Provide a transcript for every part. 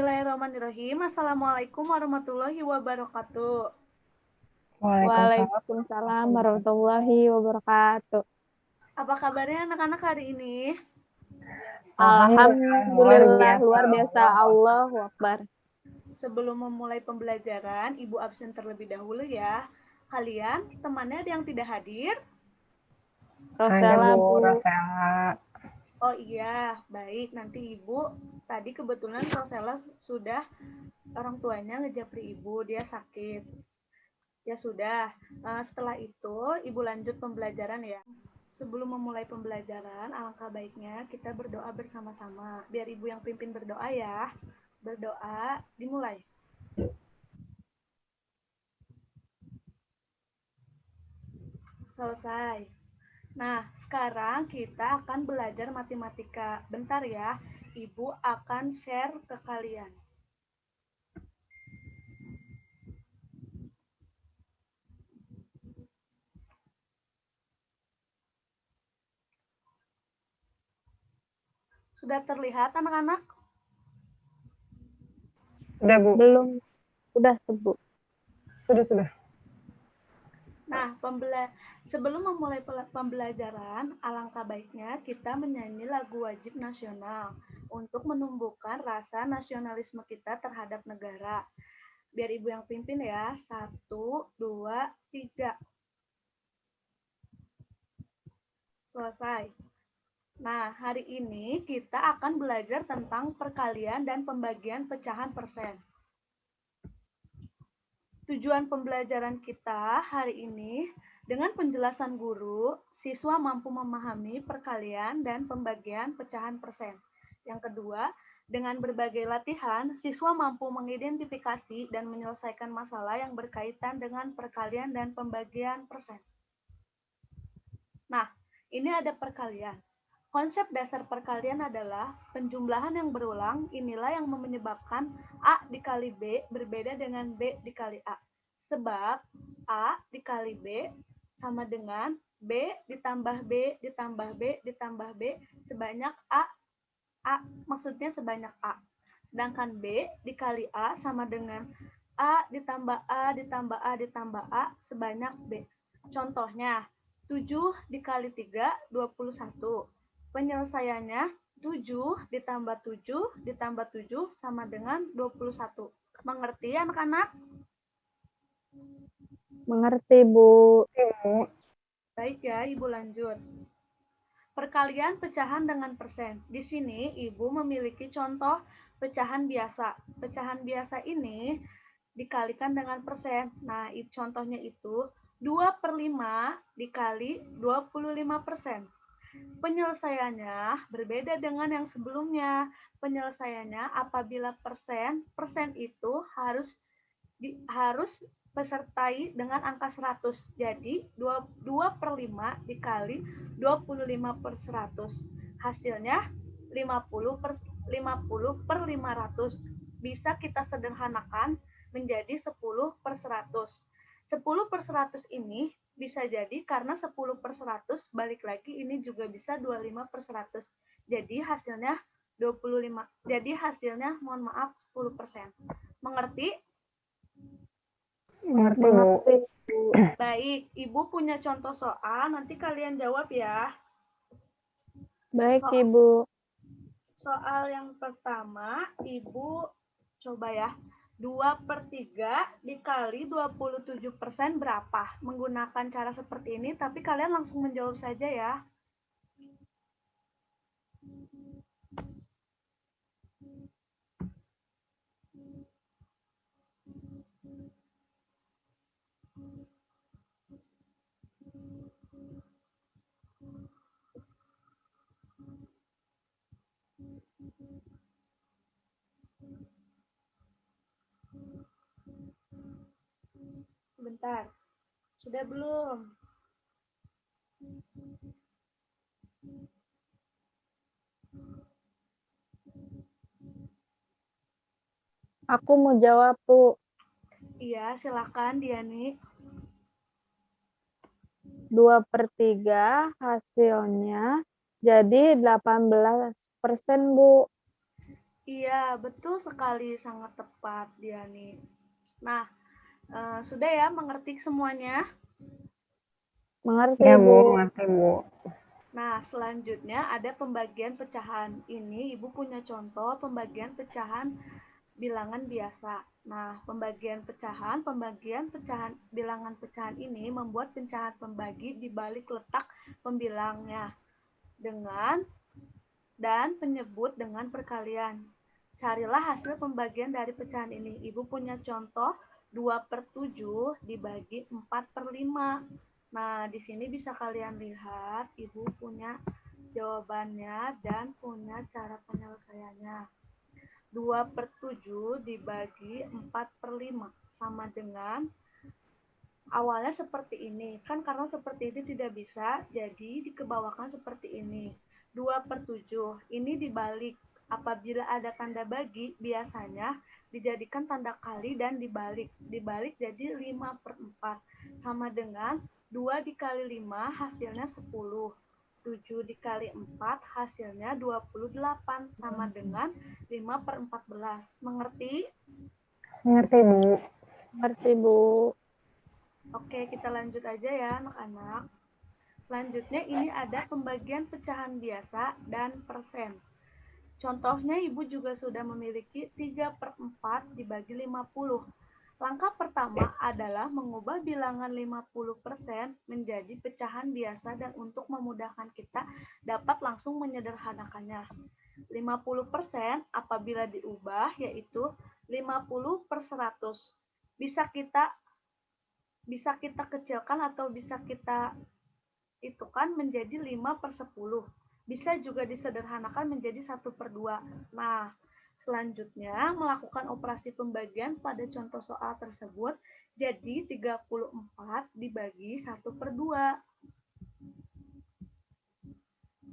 Bismillahirrahmanirrahim. Assalamualaikum warahmatullahi wabarakatuh. Waalaikumsalam warahmatullahi wabarakatuh. Apa kabarnya anak-anak hari ini? Alhamdulillah luar biasa. Allahu Akbar. Sebelum memulai pembelajaran, Ibu absen terlebih dahulu ya. Kalian temannya ada yang tidak hadir? Rosella, Bu. Rosella. Oh iya, baik. Nanti Ibu, tadi kebetulan Rosella sudah orang tuanya ngejapri Ibu, dia sakit. Ya sudah, setelah itu Ibu lanjut pembelajaran ya. Sebelum memulai pembelajaran, alangkah baiknya kita berdoa bersama-sama. Biar Ibu yang pimpin berdoa ya. Berdoa, dimulai. Selesai. Nah, sekarang kita akan belajar matematika. Bentar ya, Ibu akan share ke kalian. Sudah terlihat anak-anak? Sudah, Bu. Belum. Sudah, Bu. Sudah. Nah, sebelum memulai pembelajaran, alangkah baiknya kita menyanyi lagu wajib nasional untuk menumbuhkan rasa nasionalisme kita terhadap negara. Biar Ibu yang pimpin ya. 1, 2, 3. Selesai. Nah, hari ini kita akan belajar tentang perkalian dan pembagian pecahan persen. Tujuan pembelajaran kita hari ini, dengan penjelasan guru, siswa mampu memahami perkalian dan pembagian pecahan persen. Yang kedua, dengan berbagai latihan, siswa mampu mengidentifikasi dan menyelesaikan masalah yang berkaitan dengan perkalian dan pembagian persen. Nah, ini ada perkalian. Konsep dasar perkalian adalah penjumlahan yang berulang, inilah yang menyebabkan A dikali B berbeda dengan B dikali A. Sebab A dikali B sama dengan B ditambah B ditambah B ditambah B sebanyak A maksudnya sebanyak A. Sedangkan B dikali A sama dengan A ditambah A ditambah A ditambah A sebanyak B. Contohnya, 7 dikali 3, 21. Penyelesaiannya 7 ditambah 7 ditambah 7 sama dengan 21. Mengerti anak-anak? Mengerti, Bu. Baik ya, Ibu lanjut. Perkalian pecahan dengan persen. Di sini Ibu memiliki contoh pecahan biasa. Pecahan biasa ini dikalikan dengan persen. Nah, contohnya itu 2/5 dikali 25%. Penyelesaiannya berbeda dengan yang sebelumnya. Penyelesaiannya apabila persen itu harus besertai dengan angka 100. Jadi 2/5 dikali 25/100. Hasilnya 50/500. Bisa kita sederhanakan menjadi 10/100. 10/100 ini bisa jadi karena 10/100 balik lagi ini juga bisa 25/100. Jadi hasilnya 25. Jadi hasilnya mohon maaf 10%. Mengerti? Mengerti, Bu. Baik, Ibu punya contoh soal, nanti kalian jawab ya. Baik, Ibu. Soal yang pertama, Ibu coba ya. 2/3 dikali 27% berapa? Menggunakan cara seperti ini, tapi kalian langsung menjawab saja ya. Sebentar. Sudah belum? Aku mau jawab, Bu. Iya, silakan Diani. 2/3 hasilnya jadi 18%, Bu. Iya, betul sekali, sangat tepat Diani. Nah, sudah ya mengerti semuanya? Mengerti, Ya, Bu. Bu. Ngerti, Bu. Nah, selanjutnya ada pembagian pecahan. Ini Ibu punya contoh pembagian pecahan bilangan biasa. Nah, pembagian pecahan bilangan pecahan ini membuat pecahan pembagi di balik letak pembilangnya dengan dan penyebut dengan perkalian. Carilah hasil pembagian dari pecahan ini. Ibu punya contoh 2/7 dibagi 4/5. Nah, di sini bisa kalian lihat, Ibu punya jawabannya dan punya cara penyelesaiannya. 2/7 dibagi 4/5 sama dengan awalnya seperti ini. Kan karena seperti ini tidak bisa, jadi dikebawakan seperti ini. 2/7 ini dibalik. Apabila ada tanda bagi, biasanya dijadikan tanda kali dan dibalik. Dibalik jadi 5/4 sama dengan 2 dikali 5 hasilnya 10. 7 dikali 4 hasilnya 28 sama dengan 5/14. Mengerti? Ngerti, Bu. Mengerti, Bu. Oke, kita lanjut aja ya anak-anak. Selanjutnya ini ada pembagian pecahan biasa dan persen. Contohnya Ibu juga sudah memiliki 3/4 dibagi 50. Langkah pertama adalah mengubah bilangan 50% menjadi pecahan biasa dan untuk memudahkan kita dapat langsung menyederhanakannya. 50% apabila diubah yaitu 50/100. Bisa kita kecilkan atau bisa kita itu kan menjadi 5/10. Bisa juga disederhanakan menjadi 1/2. Nah, selanjutnya melakukan operasi pembagian pada contoh soal tersebut jadi 34 dibagi 1/2.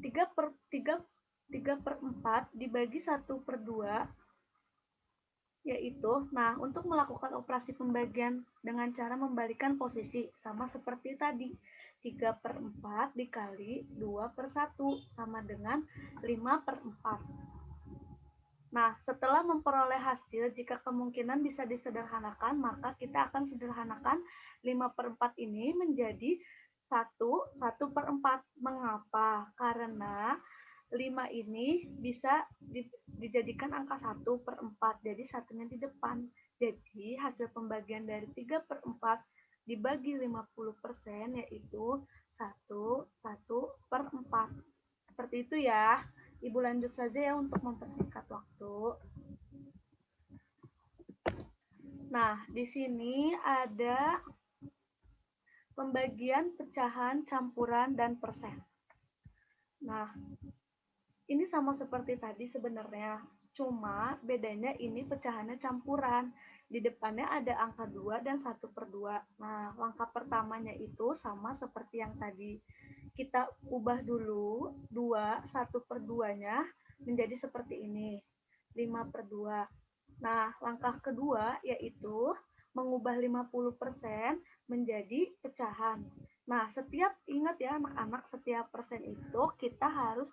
3/4 dibagi 1/2 yaitu, nah untuk melakukan operasi pembagian dengan cara membalikan posisi sama seperti tadi. 3/4 dikali 2/1 sama dengan 5/4. Nah, setelah memperoleh hasil, jika kemungkinan bisa disederhanakan, maka kita akan sederhanakan 5/4 ini menjadi 1/4. Mengapa? Karena 5 ini bisa dijadikan angka 1/4, jadi satunya di depan. Jadi hasil pembagian dari 3/4 dibagi 50% yaitu 1/4. Seperti itu ya. Ibu lanjut saja ya untuk mempersingkat waktu. Nah, di sini ada pembagian pecahan, campuran, dan persen. Nah, ini sama seperti tadi sebenarnya, cuma bedanya ini pecahannya campuran. Di depannya ada angka 2 dan 1/2. Nah, langkah pertamanya itu sama seperti yang tadi. Kita ubah dulu 2, 1/2-nya menjadi seperti ini, 5/2. Nah, langkah kedua yaitu mengubah 50% menjadi pecahan. Nah, ingat ya anak-anak, setiap persen itu kita harus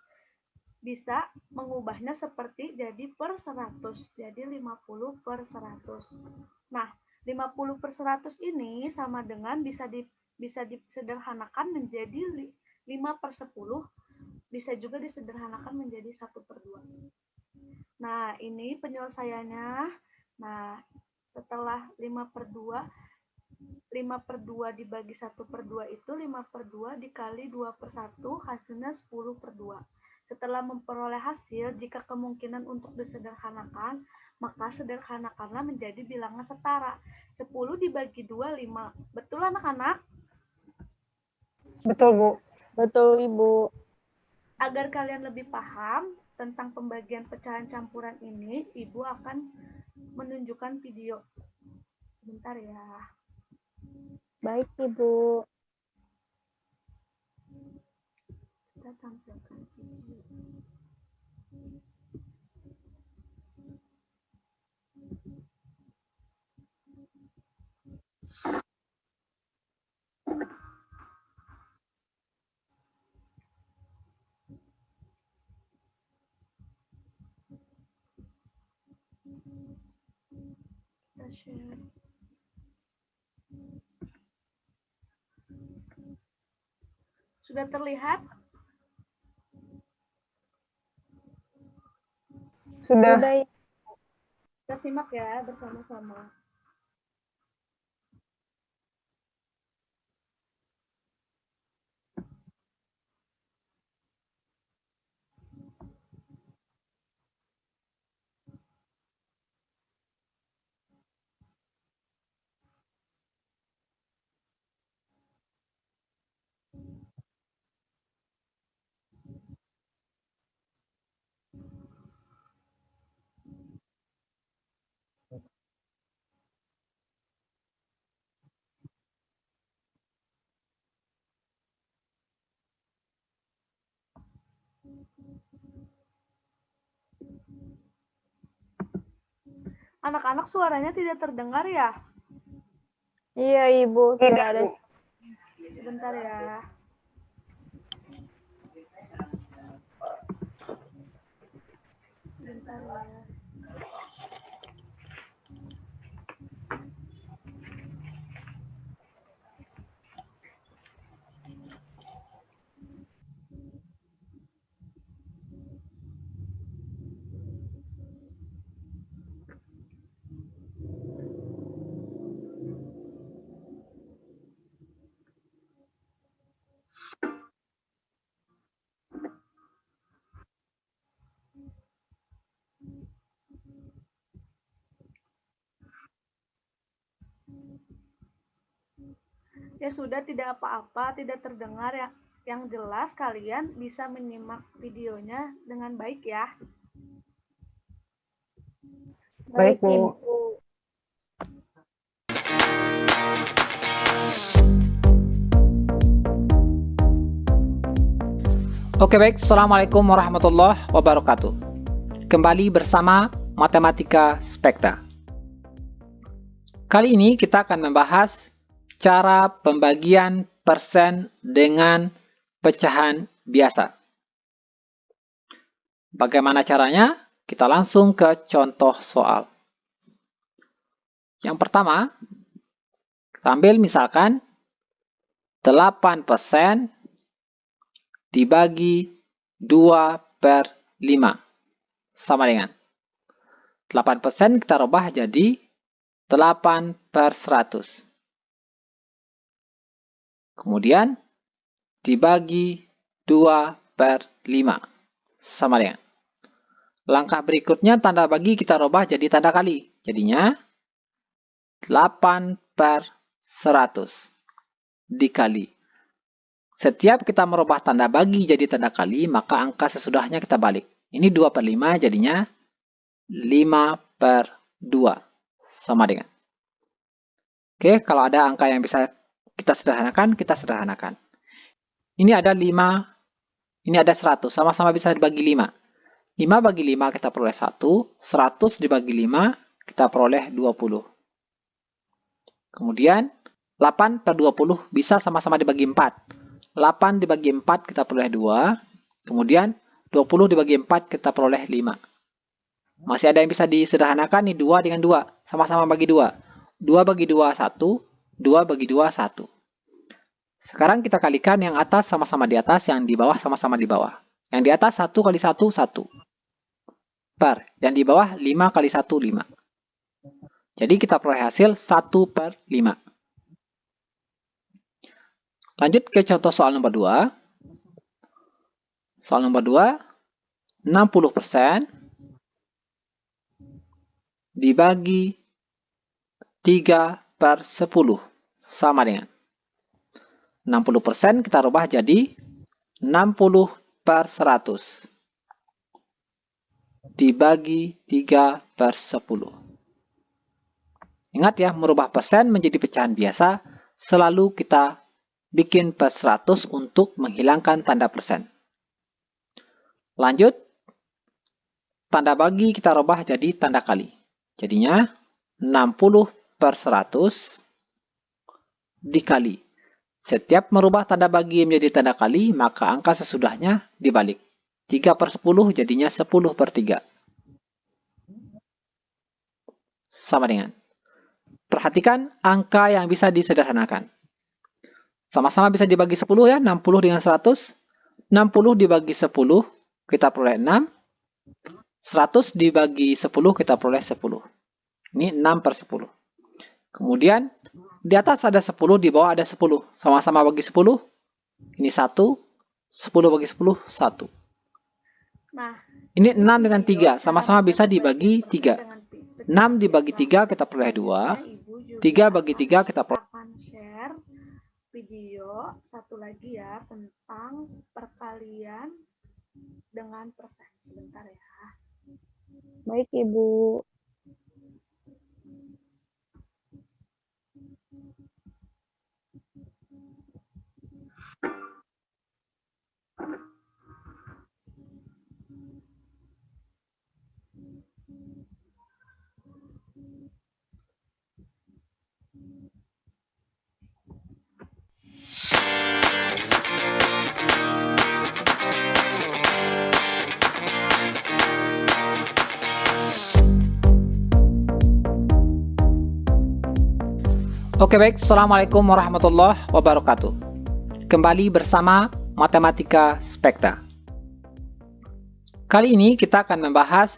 bisa mengubahnya seperti jadi per 100. Jadi 50/100. Nah, 50/100 ini sama dengan bisa disederhanakan menjadi 5/10, bisa juga disederhanakan menjadi 1/2. Nah, ini penyelesaiannya. Nah, setelah 5/2 dibagi 1/2 itu 5/2 dikali 2/1 hasilnya 10/2. Setelah memperoleh hasil, jika kemungkinan untuk disederhanakan, maka sederhanakanlah menjadi bilangan setara. 10 dibagi 2, 5. Betul anak-anak? Betul, Bu. Betul, Ibu. Agar kalian lebih paham tentang pembagian pecahan campuran ini, Ibu akan menunjukkan video. Bentar ya. Baik, Ibu. Kita tampilkan video. Kita share. Sudah terlihat? Sudah. Sudah, Kita simak ya bersama-sama. Anak-anak suaranya tidak terdengar ya? iya Ibu, tidak ada. Sebentar ya. Sebentar ya. Ya sudah, tidak apa-apa, tidak terdengar ya. Yang jelas kalian bisa menyimak videonya dengan baik ya. Baik, Bu. Ibu. Oke baik, Assalamualaikum warahmatullahi wabarakatuh. Kembali bersama Matematika Spekta. Kali ini kita akan membahas cara pembagian persen dengan pecahan biasa. Bagaimana caranya? Kita langsung ke contoh soal. Yang pertama, kita ambil misalkan 8% dibagi 2/5 sama dengan 8% kita rubah jadi 8/100. Kemudian dibagi 2/5 sama dengan. Langkah berikutnya tanda bagi kita rubah jadi tanda kali. Jadinya 8/100 dikali. Setiap kita merubah tanda bagi jadi tanda kali, maka angka sesudahnya kita balik. Ini 2/5 jadinya 5/2 sama dengan. Oke, kalau ada angka yang bisa kita sederhanakan, kita sederhanakan. Ini ada 5, ini ada 100, sama-sama bisa dibagi 5. 5 bagi 5 kita peroleh 1, 100 dibagi 5 kita peroleh 20. Kemudian 8/20 bisa sama-sama dibagi 4. 8 dibagi 4 kita peroleh 2. Kemudian 20 dibagi 4 kita peroleh 5. Masih ada yang bisa disederhanakan nih, 2 dengan 2. Sama-sama bagi 2. 2 bagi 2, 1. 2 bagi 2, 1. Sekarang kita kalikan yang atas sama-sama di atas, yang di bawah sama-sama di bawah. Yang di atas 1 kali 1, 1. Per. Yang di bawah 5 kali 1, 5. Jadi kita peroleh hasil 1/5. Lanjut ke contoh soal nomor 2. Soal nomor 2, 60% dibagi 3/10 sama dengan. 60% kita rubah jadi 60/100 dibagi 3/10. Ingat ya, merubah persen menjadi pecahan biasa selalu kita bikin per 100 untuk menghilangkan tanda persen. Lanjut, tanda bagi kita rubah jadi tanda kali. Jadinya 60/100 dikali. Setiap merubah tanda bagi menjadi tanda kali, maka angka sesudahnya dibalik. 3/10 jadinya 10/3. sama dengan. Perhatikan angka yang bisa disederhanakan. Sama-sama bisa dibagi 10 ya, 60 dengan 100. 60 dibagi 10, kita peroleh 6. 100 dibagi 10, kita peroleh 10. Ini 6 per 10. Kemudian, di atas ada 10, di bawah ada 10. Sama-sama bagi 10. Ini 1. 10 bagi 10, 1. Nah, Ini 6 dengan 3. Sama-sama bisa dibagi 3. 6 dibagi 3, kita peroleh 2. 3 bagi 3, kita peroleh. akan share video satu lagi ya tentang perkalian dengan persen. Sebentar ya. Baik, Ibu. Oke baik, Assalamualaikum warahmatullahi wabarakatuh. Kembali bersama Matematika Spekta. Kali ini kita akan membahas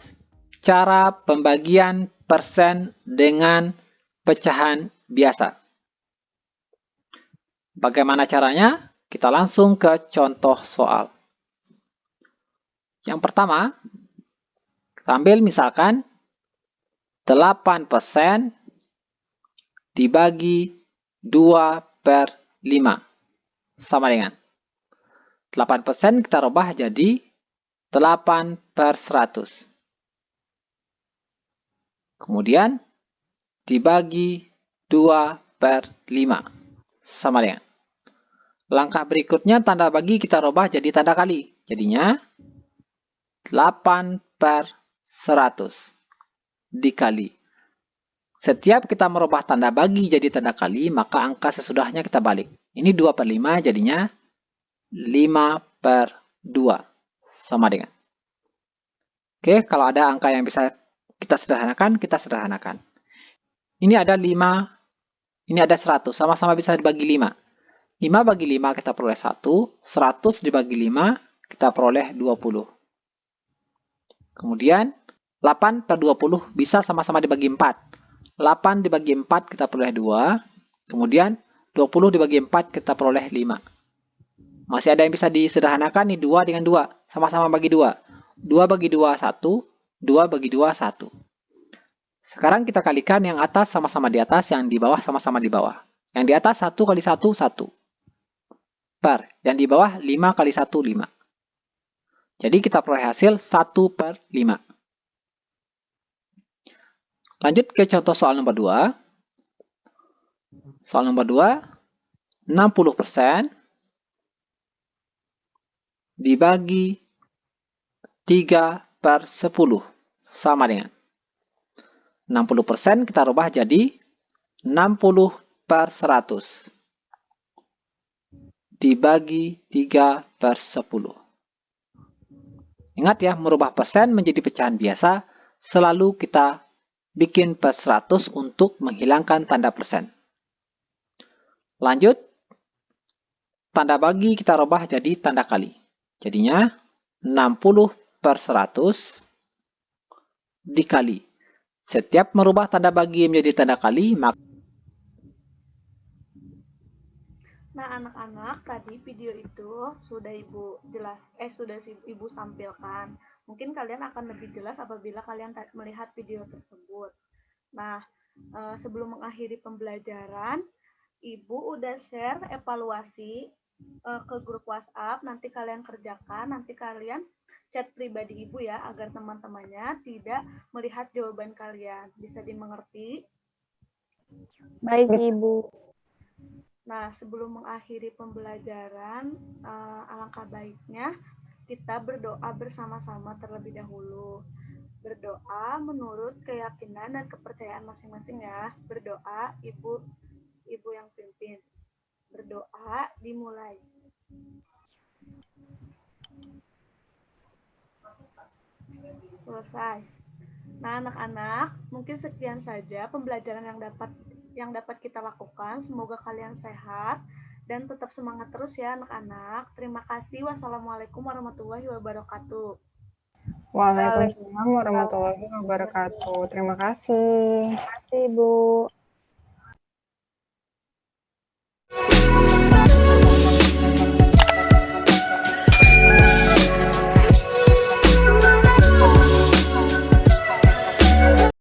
cara pembagian persen dengan pecahan biasa. Bagaimana caranya? Kita langsung ke contoh soal. Yang pertama, kita ambil misalkan 8% dibagi 2 per 5. Sama dengan 8% kita rubah jadi 8 per 100. Kemudian dibagi 2 per 5. Sama dengan. Langkah berikutnya tanda bagi kita rubah jadi tanda kali. Jadinya 8 per 100 dikali. Setiap kita merubah tanda bagi jadi tanda kali, maka angka sesudahnya kita balik. Ini 2 per 5 jadinya 5 per 2. Sama dengan. Oke, kalau ada angka yang bisa kita sederhanakan, kita sederhanakan. Ini ada 5, ini ada 100. Sama-sama bisa dibagi 5. 5 bagi 5 kita peroleh 1. 100 dibagi 5 kita peroleh 20. Kemudian 8 per 20 bisa sama-sama dibagi 4. 8 dibagi 4 kita peroleh 2. Kemudian 20 dibagi 4 kita peroleh 5. Masih ada yang bisa disederhanakan nih 2 dengan 2. Sama-sama bagi 2. 2 bagi 2, 1. 2 bagi 2, 1. Sekarang kita kalikan yang atas sama-sama di atas, yang di bawah sama-sama di bawah. Yang di atas 1 kali 1, 1. Per. Yang di bawah 5 kali 1, 5. Jadi kita peroleh hasil 1 per 5. Lanjut ke contoh soal nomor 2. Soal nomor 2, 60% dibagi 3 per 10 sama dengan 60% kita rubah jadi 60 per 100 dibagi 3 per 10. Ingat ya, merubah persen menjadi pecahan biasa selalu kita bikin per 100 untuk menghilangkan tanda persen. Lanjut, tanda bagi kita rubah jadi tanda kali. Jadinya 60 per 100 dikali. Setiap merubah tanda bagi menjadi tanda kali, maka Nah, anak-anak, tadi video itu sudah Ibu tampilkan. Mungkin kalian akan lebih jelas apabila kalian melihat video tersebut. Nah, sebelum mengakhiri pembelajaran, Ibu udah share evaluasi ke grup WhatsApp. Nanti kalian kerjakan, nanti kalian chat pribadi Ibu ya, agar teman-temannya tidak melihat jawaban kalian. Bisa dimengerti? Baik, Ibu. Nah, sebelum mengakhiri pembelajaran, alangkah baiknya kita berdoa bersama-sama terlebih dahulu. Berdoa menurut keyakinan dan kepercayaan masing-masing ya. Berdoa, Ibu yang pimpin. Berdoa, dimulai. Selesai. Nah, anak-anak, mungkin sekian saja pembelajaran yang dapat kita lakukan. Semoga kalian sehat dan tetap semangat terus ya anak-anak. Terima kasih. Wassalamualaikum warahmatullahi wabarakatuh. Waalaikumsalam warahmatullahi wabarakatuh. Terima kasih. Terima kasih, Ibu.